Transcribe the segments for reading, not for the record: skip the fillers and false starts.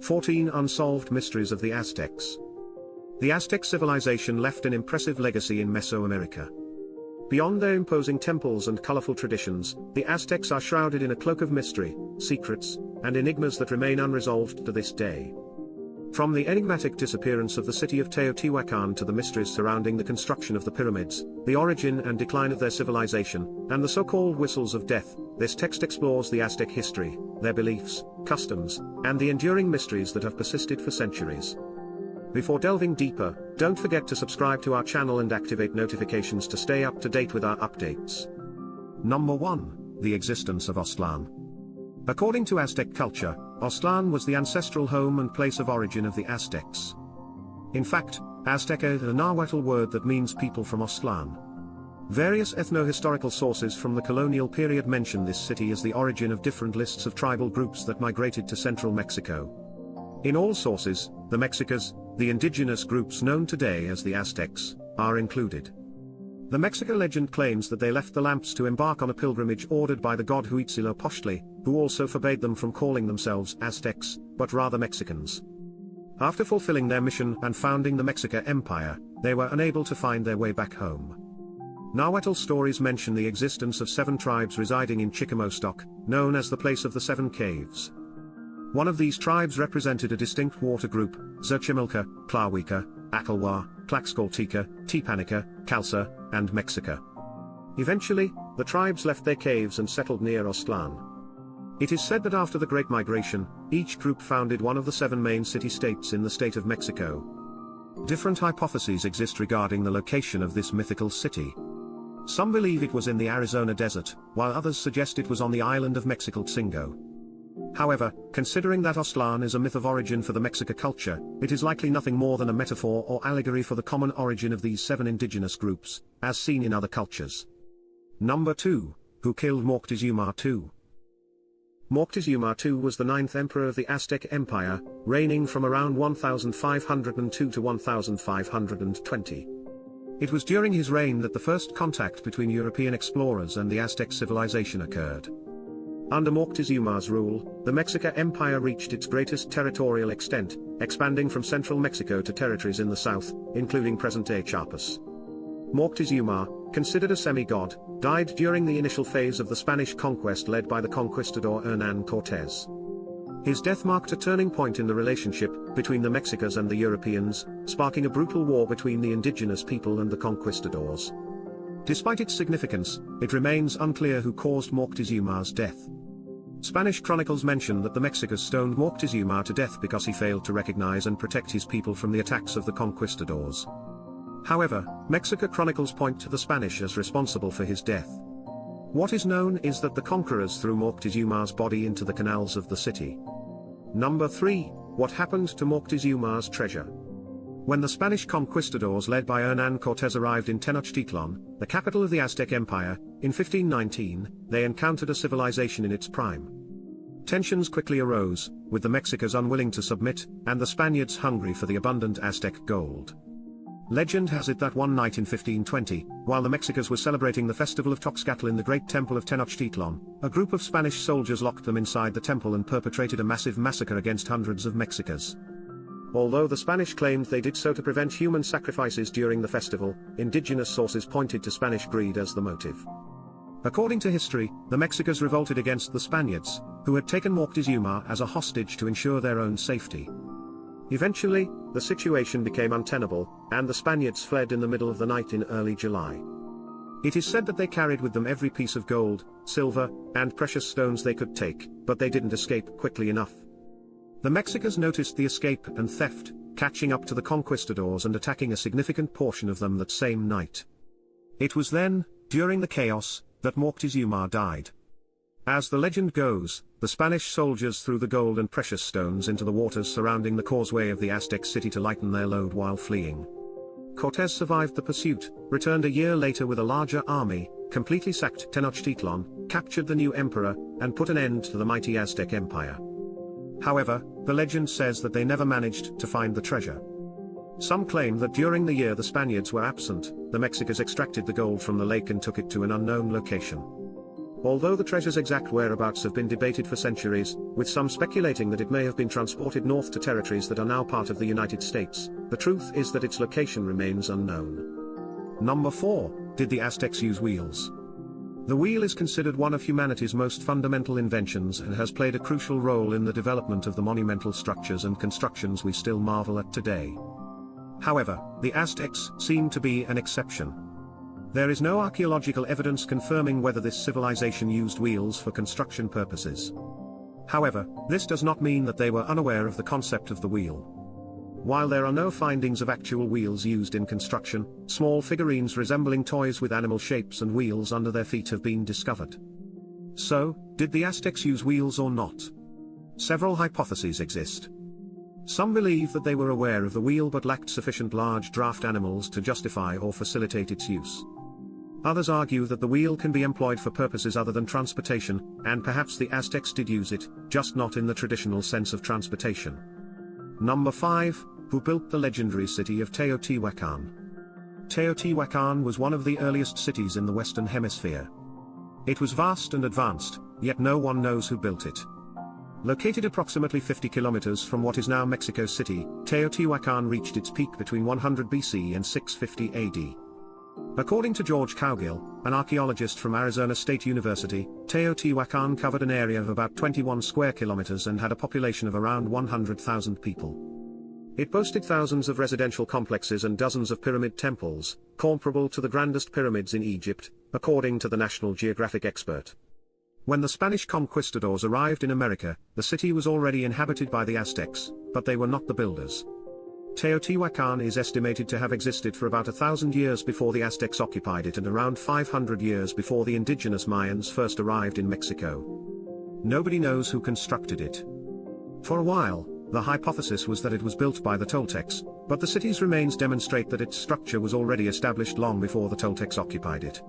14 Unsolved Mysteries of the Aztecs. The Aztec civilization left an impressive legacy in Mesoamerica. Beyond their imposing temples and colorful traditions, the Aztecs are shrouded in a cloak of mystery, secrets, and enigmas that remain unresolved to this day. From the enigmatic disappearance of the city of Teotihuacan to the mysteries surrounding the construction of the pyramids, the origin and decline of their civilization, and the so-called whistles of death, this text explores the Aztec history, their beliefs, customs, and the enduring mysteries that have persisted for centuries. Before delving deeper, don't forget to subscribe to our channel and activate notifications to stay up to date with our updates. Number 1. The existence of Aztlan. According to Aztec culture, Aztlan was the ancestral home and place of origin of the Aztecs. In fact, Azteca is a Nahuatl word that means people from Aztlan. Various ethno-historical sources from the colonial period mention this city as the origin of different lists of tribal groups that migrated to central Mexico. In all sources, the Mexicas, the indigenous groups known today as the Aztecs, are included. The Mexica legend claims that they left the lamps to embark on a pilgrimage ordered by the god Huitzilopochtli, who also forbade them from calling themselves Aztecs, but rather Mexicans. After fulfilling their mission and founding the Aztec Empire, they were unable to find their way back home. Nahuatl stories mention the existence of 7 tribes residing in Chicamostoc, known as the place of the 7 caves. One of these tribes represented a distinct water group, Xochimilca, Tlahuica, Akalwa, Tlaxcalteca, Tepanica, Calza, and Mexica. Eventually, the tribes left their caves and settled near Aztlan. It is said that after the Great Migration, each group founded one of the 7 main city-states in the state of Mexico. Different hypotheses exist regarding the location of this mythical city. Some believe it was in the Arizona desert, while others suggest it was on the island of Mexicaltzingo. However, considering that Aztlan is a myth of origin for the Mexica culture, it is likely nothing more than a metaphor or allegory for the common origin of these 7 indigenous groups, as seen in other cultures. Number 2. Who killed Moctezuma II? Moctezuma II was the 9th emperor of the Aztec Empire, reigning from around 1502 to 1520. It was during his reign that the first contact between European explorers and the Aztec civilization occurred. Under Moctezuma's rule, the Aztec Empire reached its greatest territorial extent, expanding from central Mexico to territories in the south, including present-day Chiapas. Moctezuma, considered a semi-god, died during the initial phase of the Spanish conquest led by the conquistador Hernán Cortés. His death marked a turning point in the relationship between the Mexicas and the Europeans, sparking a brutal war between the indigenous people and the conquistadors. Despite its significance, it remains unclear who caused Moctezuma's death. Spanish chronicles mention that the Mexicas stoned Moctezuma to death because he failed to recognize and protect his people from the attacks of the conquistadors. However, Mexica chronicles point to the Spanish as responsible for his death. What is known is that the conquerors threw Moctezuma's body into the canals of the city. Number 3. What happened to Moctezuma's treasure? When the Spanish conquistadors led by Hernán Cortés arrived in Tenochtitlan, the capital of the Aztec Empire, in 1519, they encountered a civilization in its prime. Tensions quickly arose, with the Mexicas unwilling to submit, and the Spaniards hungry for the abundant Aztec gold. Legend has it that one night in 1520, while the Mexicas were celebrating the festival of Toxcatl in the great temple of Tenochtitlan, a group of Spanish soldiers locked them inside the temple and perpetrated a massive massacre against hundreds of Mexicas. Although the Spanish claimed they did so to prevent human sacrifices during the festival, indigenous sources pointed to Spanish greed as the motive. According to history, the Mexicas revolted against the Spaniards, who had taken Moctezuma as a hostage to ensure their own safety. Eventually, the situation became untenable, and the Spaniards fled in the middle of the night in early July. It is said that they carried with them every piece of gold, silver, and precious stones they could take, but they didn't escape quickly enough. The Mexicas noticed the escape and theft, catching up to the conquistadors and attacking a significant portion of them that same night. It was then, during the chaos, that Moctezuma died. As the legend goes, the Spanish soldiers threw the gold and precious stones into the waters surrounding the causeway of the Aztec city to lighten their load while fleeing. Cortés survived the pursuit, returned a year later with a larger army, completely sacked Tenochtitlan, captured the new emperor, and put an end to the mighty Aztec Empire. However, the legend says that they never managed to find the treasure. Some claim that during the year the Spaniards were absent, the Mexicas extracted the gold from the lake and took it to an unknown location. Although the treasure's exact whereabouts have been debated for centuries, with some speculating that it may have been transported north to territories that are now part of the United States, the truth is that its location remains unknown. Number 4. Did the Aztecs use wheels? The wheel is considered one of humanity's most fundamental inventions and has played a crucial role in the development of the monumental structures and constructions we still marvel at today. However, the Aztecs seem to be an exception. There is no archaeological evidence confirming whether this civilization used wheels for construction purposes. However, this does not mean that they were unaware of the concept of the wheel. While there are no findings of actual wheels used in construction, small figurines resembling toys with animal shapes and wheels under their feet have been discovered. So, did the Aztecs use wheels or not? Several hypotheses exist. Some believe that they were aware of the wheel but lacked sufficient large draft animals to justify or facilitate its use. Others argue that the wheel can be employed for purposes other than transportation, and perhaps the Aztecs did use it, just not in the traditional sense of transportation. Number 5. Who built the legendary city of Teotihuacan? Teotihuacan was one of the earliest cities in the Western Hemisphere. It was vast and advanced, yet no one knows who built it. Located approximately 50 kilometers from what is now Mexico City, Teotihuacan reached its peak between 100 BC and 650 AD. According to George Cowgill, an archaeologist from Arizona State University, Teotihuacan covered an area of about 21 square kilometers and had a population of around 100,000 people. It boasted thousands of residential complexes and dozens of pyramid temples, comparable to the grandest pyramids in Egypt, according to the National Geographic expert. When the Spanish conquistadors arrived in America, the city was already inhabited by the Aztecs, but they were not the builders. Teotihuacan is estimated to have existed for about 1,000 years before the Aztecs occupied it and around 500 years before the indigenous Mayans first arrived in Mexico. Nobody knows who constructed it. For a while, the hypothesis was that it was built by the Toltecs, but the city's remains demonstrate that its structure was already established long before the Toltecs occupied it.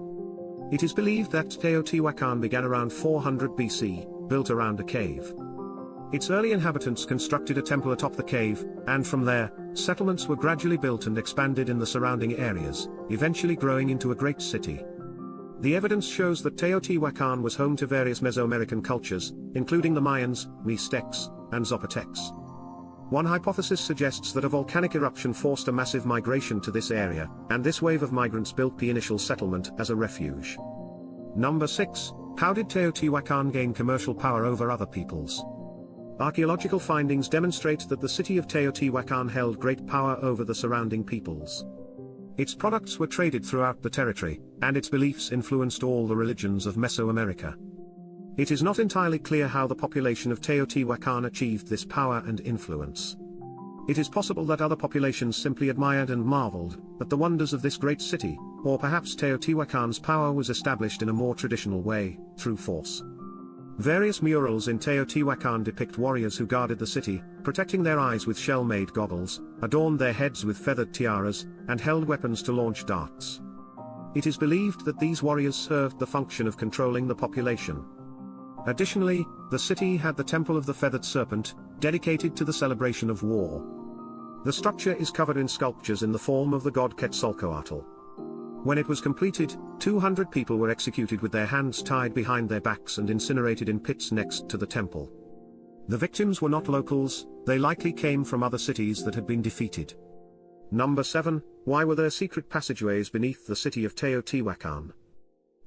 It is believed that Teotihuacan began around 400 BC, built around a cave. Its early inhabitants constructed a temple atop the cave, and from there, settlements were gradually built and expanded in the surrounding areas, eventually growing into a great city. The evidence shows that Teotihuacan was home to various Mesoamerican cultures, including the Mayans, Mixtecs, and Zapotecs. One hypothesis suggests that a volcanic eruption forced a massive migration to this area, and this wave of migrants built the initial settlement as a refuge. Number 6. How did Teotihuacan gain commercial power over other peoples? Archaeological findings demonstrate that the city of Teotihuacan held great power over the surrounding peoples. Its products were traded throughout the territory, and its beliefs influenced all the religions of Mesoamerica. It is not entirely clear how the population of Teotihuacan achieved this power and influence. It is possible that other populations simply admired and marveled at the wonders of this great city, or perhaps Teotihuacan's power was established in a more traditional way, through force. Various murals in Teotihuacan depict warriors who guarded the city, protecting their eyes with shell-made goggles, adorned their heads with feathered tiaras, and held weapons to launch darts. It is believed that these warriors served the function of controlling the population. Additionally, the city had the Temple of the Feathered Serpent, dedicated to the celebration of war. The structure is covered in sculptures in the form of the god Quetzalcoatl. When it was completed, 200 people were executed with their hands tied behind their backs and incinerated in pits next to the temple. The victims were not locals, they likely came from other cities that had been defeated. Number 7. Why were there secret passageways beneath the city of Teotihuacan?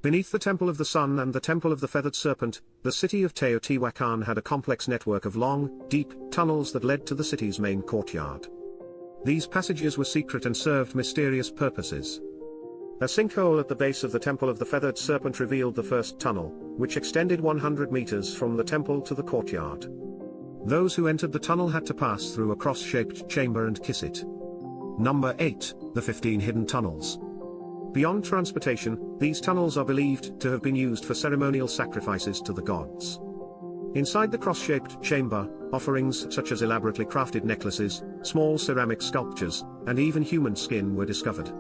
Beneath the Temple of the Sun and the Temple of the Feathered Serpent, the city of Teotihuacan had a complex network of long, deep tunnels that led to the city's main courtyard. These passages were secret and served mysterious purposes. A sinkhole at the base of the Temple of the Feathered Serpent revealed the first tunnel, which extended 100 meters from the temple to the courtyard. Those who entered the tunnel had to pass through a cross-shaped chamber and kiss it. Number 8. The 15 hidden tunnels. Beyond transportation, these tunnels are believed to have been used for ceremonial sacrifices to the gods. Inside the cross-shaped chamber, offerings such as elaborately crafted necklaces, small ceramic sculptures, and even human skin were discovered.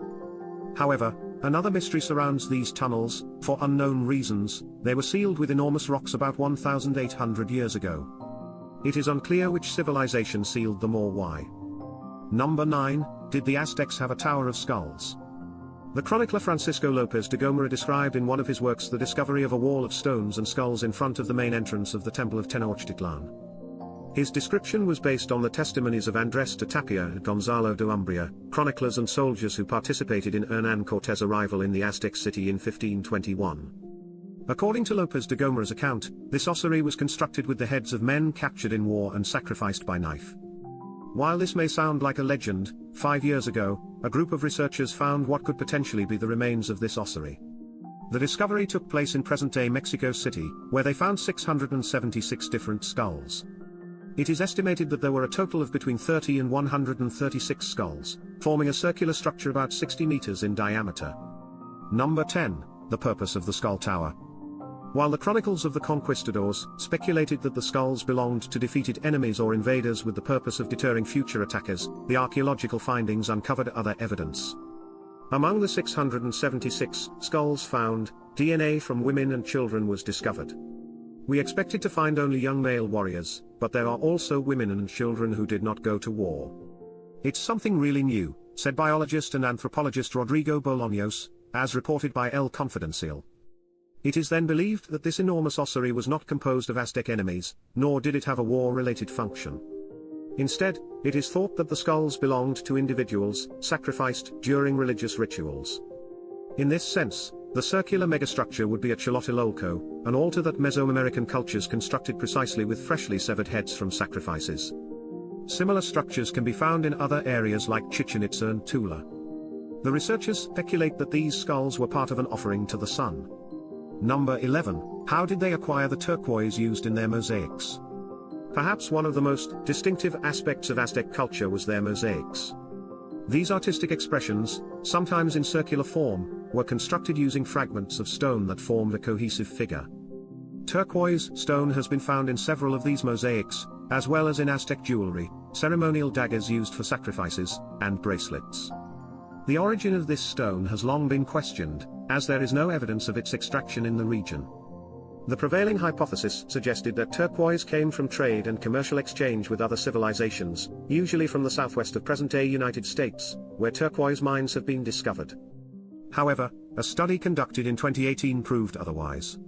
However, another mystery surrounds these tunnels. For unknown reasons, they were sealed with enormous rocks about 1,800 years ago. It is unclear which civilization sealed them or why. Number 9. Did the Aztecs have a Tower of Skulls? The chronicler Francisco López de Gomara described in one of his works the discovery of a wall of stones and skulls in front of the main entrance of the Temple of Tenochtitlan. His description was based on the testimonies of Andrés de Tapia and Gonzalo de Umbria, chroniclers and soldiers who participated in Hernán Cortés' arrival in the Aztec city in 1521. According to López de Gomara's account, this ossuary was constructed with the heads of men captured in war and sacrificed by knife. While this may sound like a legend, 5 years ago, a group of researchers found what could potentially be the remains of this ossuary. The discovery took place in present-day Mexico City, where they found 676 different skulls. It is estimated that there were a total of between 30 and 136 skulls, forming a circular structure about 60 meters in diameter. Number 10, the purpose of the skull tower. While the chronicles of the conquistadors speculated that the skulls belonged to defeated enemies or invaders with the purpose of deterring future attackers, the archaeological findings uncovered other evidence. Among the 676 skulls found, DNA from women and children was discovered. We expected to find only young male warriors, but there are also women and children who did not go to war. It's something really new, said biologist and anthropologist Rodrigo Bolaños, as reported by El Confidencial. It is then believed that this enormous ossuary was not composed of Aztec enemies, nor did it have a war-related function. Instead, it is thought that the skulls belonged to individuals, sacrificed during religious rituals. In this sense, the circular megastructure would be a Cholotilolco, an altar that Mesoamerican cultures constructed precisely with freshly severed heads from sacrifices. Similar structures can be found in other areas like Chichen Itza and Tula. The researchers speculate that these skulls were part of an offering to the sun. Number 11, how did they acquire the turquoise used in their mosaics? Perhaps one of the most distinctive aspects of Aztec culture was their mosaics. These artistic expressions, sometimes in circular form, were constructed using fragments of stone that formed a cohesive figure. Turquoise stone has been found in several of these mosaics, as well as in Aztec jewelry, ceremonial daggers used for sacrifices, and bracelets. The origin of this stone has long been questioned, as there is no evidence of its extraction in the region. The prevailing hypothesis suggested that turquoise came from trade and commercial exchange with other civilizations, usually from the southwest of present-day United States, where turquoise mines have been discovered. However, a study conducted in 2018 proved otherwise.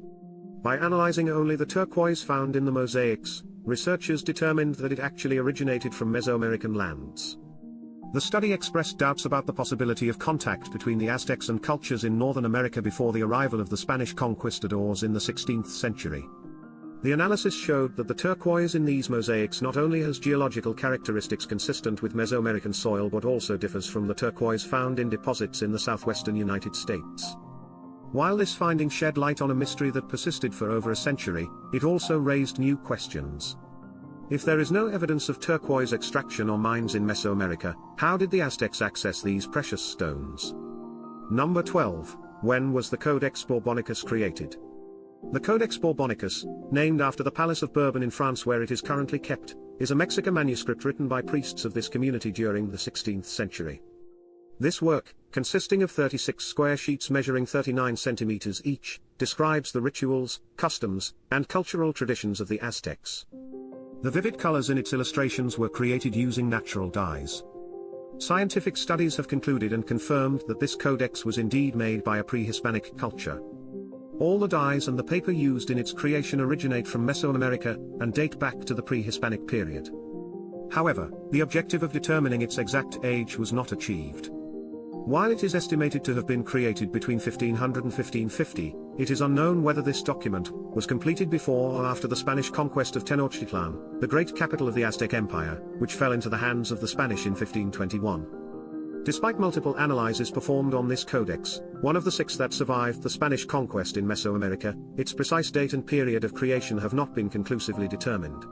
By analyzing only the turquoise found in the mosaics, researchers determined that it actually originated from Mesoamerican lands. The study expressed doubts about the possibility of contact between the Aztecs and cultures in Northern America before the arrival of the Spanish conquistadors in the 16th century. The analysis showed that the turquoise in these mosaics not only has geological characteristics consistent with Mesoamerican soil but also differs from the turquoise found in deposits in the southwestern United States. While this finding shed light on a mystery that persisted for over a century, it also raised new questions. If there is no evidence of turquoise extraction or mines in Mesoamerica, how did the Aztecs access these precious stones? Number 12, when was the Codex Borbonicus created? The Codex Borbonicus, named after the Palace of Bourbon in France where it is currently kept, is a Mexican manuscript written by priests of this community during the 16th century. This work, consisting of 36 square sheets measuring 39 centimeters each, describes the rituals, customs, and cultural traditions of the Aztecs. The vivid colors in its illustrations were created using natural dyes. Scientific studies have concluded and confirmed that this codex was indeed made by a pre-Hispanic culture. All the dyes and the paper used in its creation originate from Mesoamerica and date back to the pre-Hispanic period. However, the objective of determining its exact age was not achieved. While it is estimated to have been created between 1500 and 1550, it is unknown whether this document was completed before or after the Spanish conquest of Tenochtitlan, the great capital of the Aztec Empire, which fell into the hands of the Spanish in 1521. Despite multiple analyses performed on this codex, one of the 6 that survived the Spanish conquest in Mesoamerica, its precise date and period of creation have not been conclusively determined.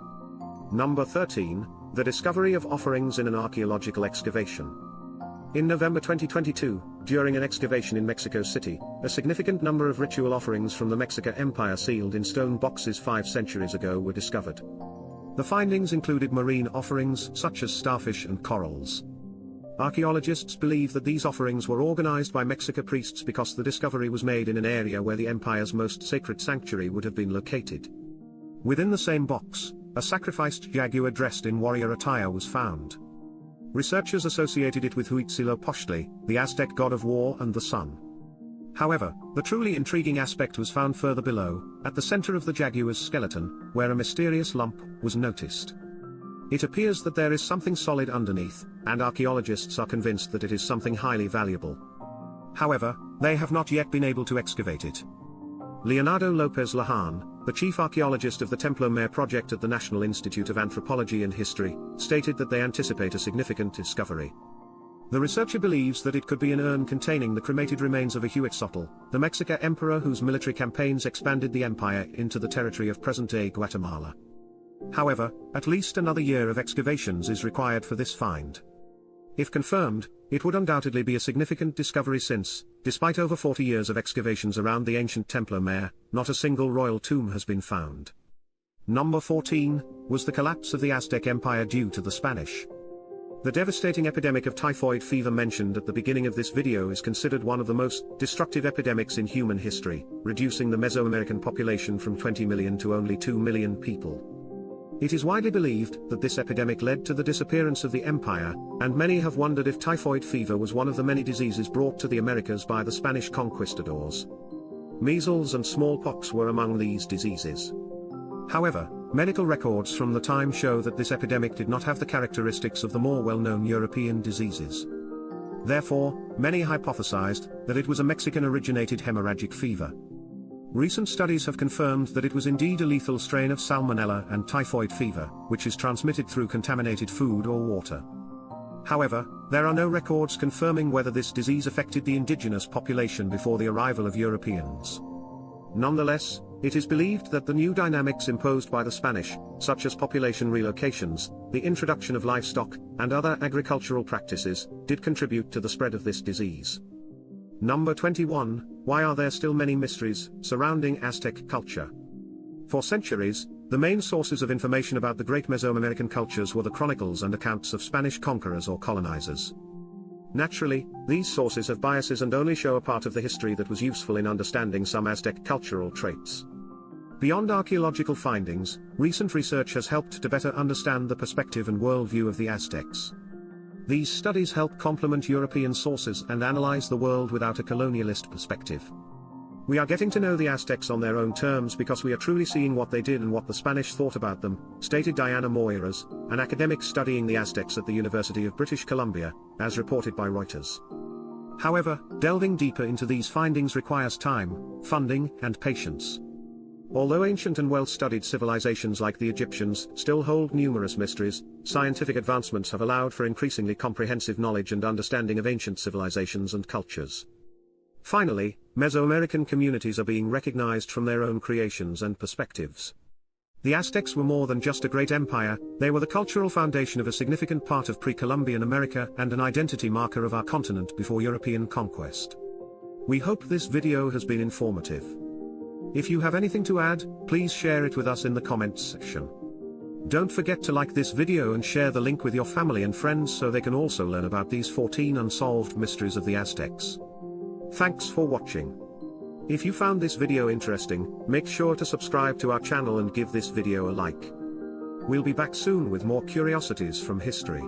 Number 13, the discovery of offerings in an archaeological excavation. In November 2022, during an excavation in Mexico City, a significant number of ritual offerings from the Aztec Empire sealed in stone boxes 5 centuries ago were discovered. The findings included marine offerings such as starfish and corals. Archaeologists believe that these offerings were organized by Mexica priests because the discovery was made in an area where the empire's most sacred sanctuary would have been located. Within the same box, a sacrificed jaguar dressed in warrior attire was found. Researchers associated it with Huitzilopochtli, the Aztec god of war and the sun. However, the truly intriguing aspect was found further below, at the center of the jaguar's skeleton, where a mysterious lump was noticed. It appears that there is something solid underneath, and archaeologists are convinced that it is something highly valuable. However, they have not yet been able to excavate it. Leonardo Lopez Lahan, the chief archaeologist of the Templo Mayor project at the National Institute of Anthropology and History, stated that they anticipate a significant discovery. The researcher believes that it could be an urn containing the cremated remains of a Huitzotl, the Mexican emperor whose military campaigns expanded the empire into the territory of present-day Guatemala. However, at least another year of excavations is required for this find. If confirmed, it would undoubtedly be a significant discovery since, despite over 40 years of excavations around the ancient Templo Mayor, not a single royal tomb has been found. Number 14 was the collapse of the Aztec Empire due to the Spanish. The devastating epidemic of typhoid fever mentioned at the beginning of this video is considered one of the most destructive epidemics in human history, reducing the Mesoamerican population from 20 million to only 2 million people. It is widely believed that this epidemic led to the disappearance of the empire, and many have wondered if typhoid fever was one of the many diseases brought to the Americas by the Spanish conquistadors. Measles and smallpox were among these diseases. However, medical records from the time show that this epidemic did not have the characteristics of the more well-known European diseases. Therefore, many hypothesized that it was a Mexican-originated hemorrhagic fever. Recent studies have confirmed that it was indeed a lethal strain of salmonella and typhoid fever, which is transmitted through contaminated food or water. However, there are no records confirming whether this disease affected the indigenous population before the arrival of Europeans. Nonetheless, it is believed that the new dynamics imposed by the Spanish, such as population relocations, the introduction of livestock, and other agricultural practices, did contribute to the spread of this disease. Number 21, why are there still many mysteries surrounding Aztec culture? For centuries, the main sources of information about the great Mesoamerican cultures were the chronicles and accounts of Spanish conquerors or colonizers. Naturally, these sources have biases and only show a part of the history that was useful in understanding some Aztec cultural traits. Beyond archaeological findings, recent research has helped to better understand the perspective and worldview of the Aztecs. These studies help complement European sources and analyze the world without a colonialist perspective. We are getting to know the Aztecs on their own terms because we are truly seeing what they did and what the Spanish thought about them, stated Diana Moiras, an academic studying the Aztecs at the University of British Columbia, as reported by Reuters. However, delving deeper into these findings requires time, funding, and patience. Although ancient and well-studied civilizations like the Egyptians still hold numerous mysteries, scientific advancements have allowed for increasingly comprehensive knowledge and understanding of ancient civilizations and cultures. Finally, Mesoamerican communities are being recognized from their own creations and perspectives. The Aztecs were more than just a great empire, they were the cultural foundation of a significant part of pre-Columbian America and an identity marker of our continent before European conquest. We hope this video has been informative. If you have anything to add, please share it with us in the comments section. Don't forget to like this video and share the link with your family and friends so they can also learn about these 14 unsolved mysteries of the Aztecs. Thanks for watching. If you found this video interesting, make sure to subscribe to our channel and give this video a like. We'll be back soon with more curiosities from history.